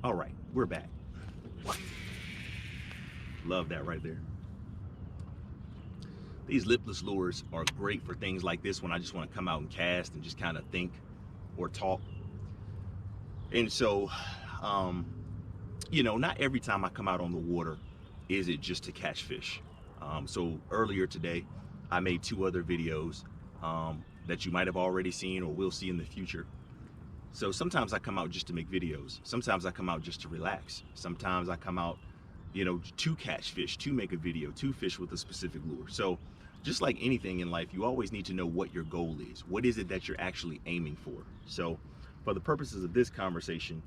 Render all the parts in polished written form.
All right, we're back. Love that right there. These lipless lures are great for things like this when I just want to come out and cast and just kind of think or talk. And so, not every time I come out on the water is it just to catch fish. So earlier today, I made 2 other videos that you might have already seen or will see in the future. So sometimes I come out just to make videos. Sometimes I come out just to relax. Sometimes I come out, to catch fish, to make a video, to fish with a specific lure. So just like anything in life, you always need to know what your goal is. What is it that you're actually aiming for? So for the purposes of this conversation,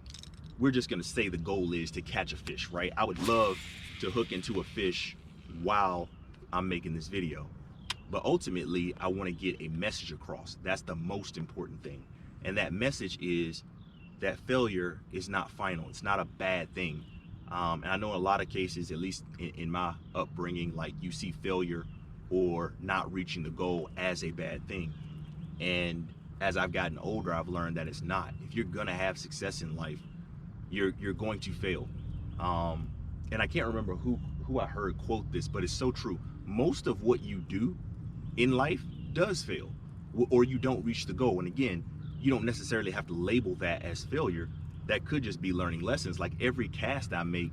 we're just going to say the goal is to catch a fish, right? I would love to hook into a fish while I'm making this video. But ultimately, I want to get a message across. That's the most important thing. And that message is that failure is not final. It's not a bad thing. And I know in a lot of cases, at least in my upbringing, like you see failure or not reaching the goal as a bad thing. And as I've gotten older, I've learned that it's not. If you're going to have success in life, you're going to fail. And I can't remember who I heard quote this, but it's so true. Most of what you do in life does fail, or you don't reach the goal. And again, you don't necessarily have to label that as failure. That could just be learning lessons. Like every cast I make,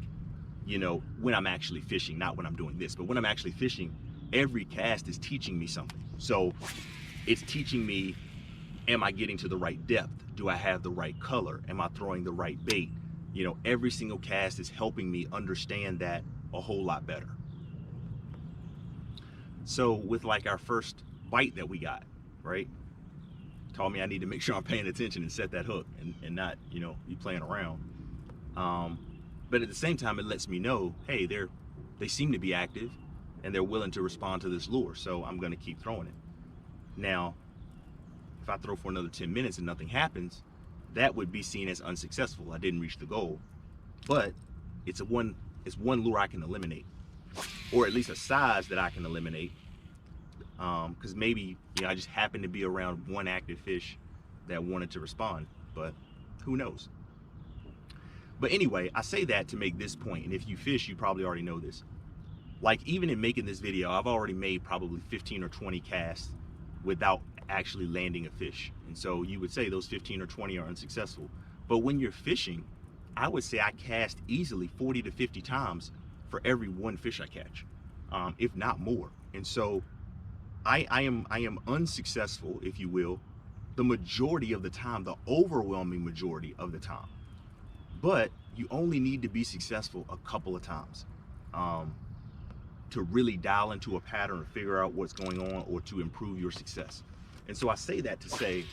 when I'm actually fishing, not when I'm doing this, but when I'm actually fishing, every cast is teaching me something. So it's teaching me, am I getting to the right depth? Do I have the right color? Am I throwing the right bait? Every single cast is helping me understand that a whole lot better. So with like our first bite that we got, right? Taught me I need to make sure I'm paying attention and set that hook and not, be playing around. But at the same time, it lets me know, hey, they seem to be active and they're willing to respond to this lure. So I'm going to keep throwing it. Now, if I throw for another 10 minutes and nothing happens, that would be seen as unsuccessful. I didn't reach the goal. But it's one lure I can eliminate, or at least a size that I can eliminate. Because maybe I just happened to be around one active fish that wanted to respond, but who knows? But anyway, I say that to make this point, and if you fish, you probably already know this. Like even in making this video, I've already made probably 15 or 20 casts without actually landing a fish. And so you would say those 15 or 20 are unsuccessful. But when you're fishing, I would say I cast easily 40 to 50 times for every one fish I catch, if not more. And so I am unsuccessful, if you will, the majority of the time, the overwhelming majority of the time. But you only need to be successful a couple of times to really dial into a pattern or figure out what's going on or to improve your success. And so I say that to say,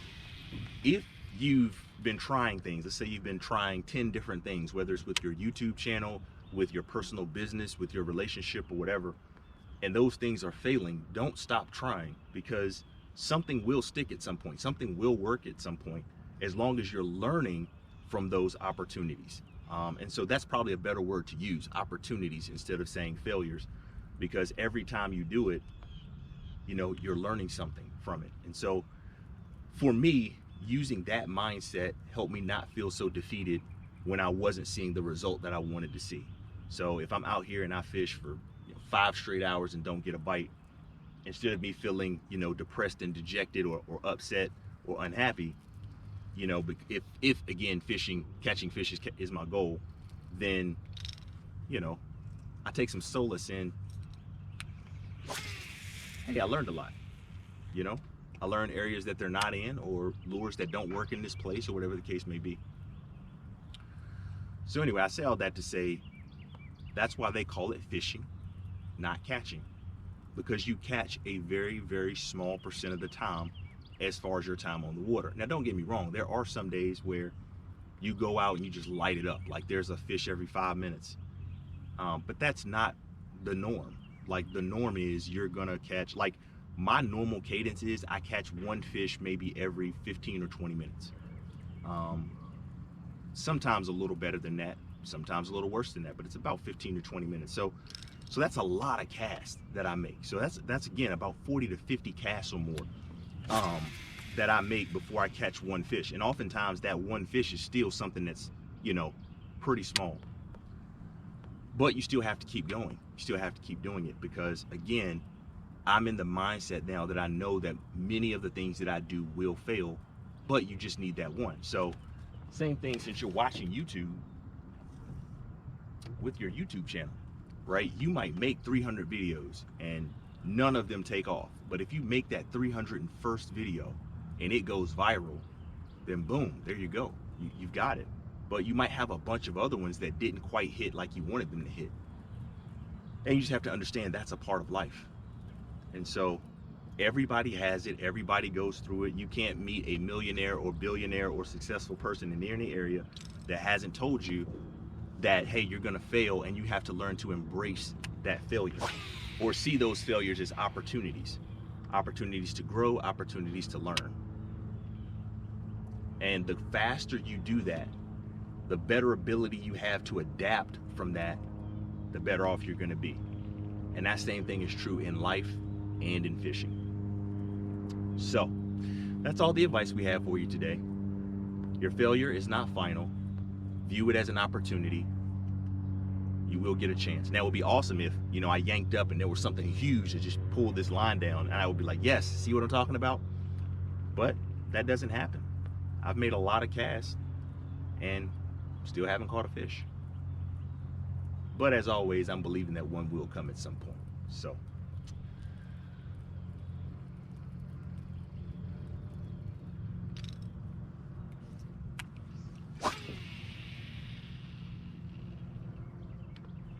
if you've been trying things, let's say you've been trying 10 different things, whether it's with your YouTube channel, with your personal business, with your relationship or whatever, and those things are failing, don't stop trying, because something will stick at some point. Something will work at some point, as long as you're learning from those opportunities. And so that's probably a better word to use, opportunities, instead of saying failures, because every time you do it, you're learning something from it. And so for me, using that mindset helped me not feel so defeated when I wasn't seeing the result that I wanted to see. So if I'm out here and I fish for 5 straight hours and don't get a bite, instead of me feeling, depressed and dejected or upset or unhappy, if again, catching fish is my goal, then, I take some solace in, hey, I learned a lot, I learned areas that they're not in, or lures that don't work in this place, or whatever the case may be. So anyway, I say all that to say, that's why they call it fishing, not catching, because you catch a very, very small percent of the time as far as your time on the water. Now, don't get me wrong. There are some days where you go out and you just light it up. Like there's a fish every 5 minutes. But that's not the norm. Like the norm is you're gonna catch, like my normal cadence is I catch one fish maybe every 15 or 20 minutes. Sometimes a little better than that, sometimes a little worse than that, but it's about 15 to 20 minutes. So that's a lot of casts that I make. So that's again about 40 to 50 casts or more that I make before I catch one fish. And oftentimes that one fish is still something that's, pretty small. But you still have to keep going. You still have to keep doing it because, again, I'm in the mindset now that I know that many of the things that I do will fail, but you just need that one. So same thing since you're watching YouTube with your YouTube channel, right? You might make 300 videos and none of them take off. But if you make that 301st video and it goes viral, then boom, there you go. You've got it. But you might have a bunch of other ones that didn't quite hit like you wanted them to hit. And you just have to understand that's a part of life. And so everybody has it. Everybody goes through it. You can't meet a millionaire or billionaire or successful person in any area that hasn't told you that, hey, you're going to fail and you have to learn to embrace that failure or see those failures as opportunities to grow, opportunities to learn. And the faster you do that, the better ability you have to adapt from that, the better off you're going to be. And that same thing is true in life and in fishing. So that's all the advice we have for you today. Your failure is not final. View it as an opportunity. You will get a chance. Now, it would be awesome if, I yanked up and there was something huge that just pulled this line down and I would be like, yes, see what I'm talking about? But that doesn't happen. I've made a lot of casts and still haven't caught a fish. But as always, I'm believing that one will come at some point. So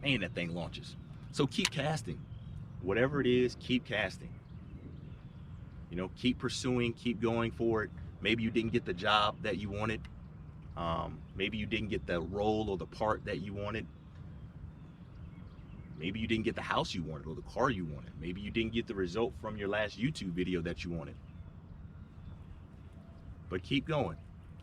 and that thing launches. So keep casting. Whatever it is, keep casting. Keep pursuing, keep going for it. Maybe you didn't get the job that you wanted. Maybe you didn't get the role or the part that you wanted. Maybe you didn't get the house you wanted or the car you wanted. Maybe you didn't get the result from your last YouTube video that you wanted. But keep going.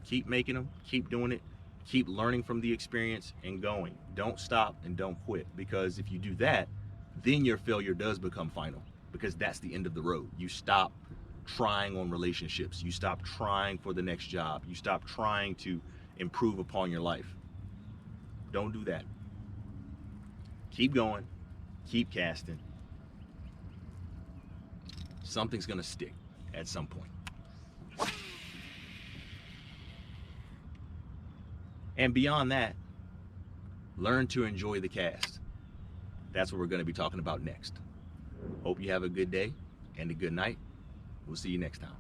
Keep making them. Keep doing it. Keep learning from the experience and going. Don't stop and don't quit, because if you do that, then your failure does become final, because that's the end of the road. You stop trying on relationships. You stop trying for the next job. You stop trying to improve upon your life. Don't do that. Keep going. Keep casting. Something's going to stick at some point. And beyond that, learn to enjoy the cast. That's what we're going to be talking about next. Hope you have a good day and a good night. We'll see you next time.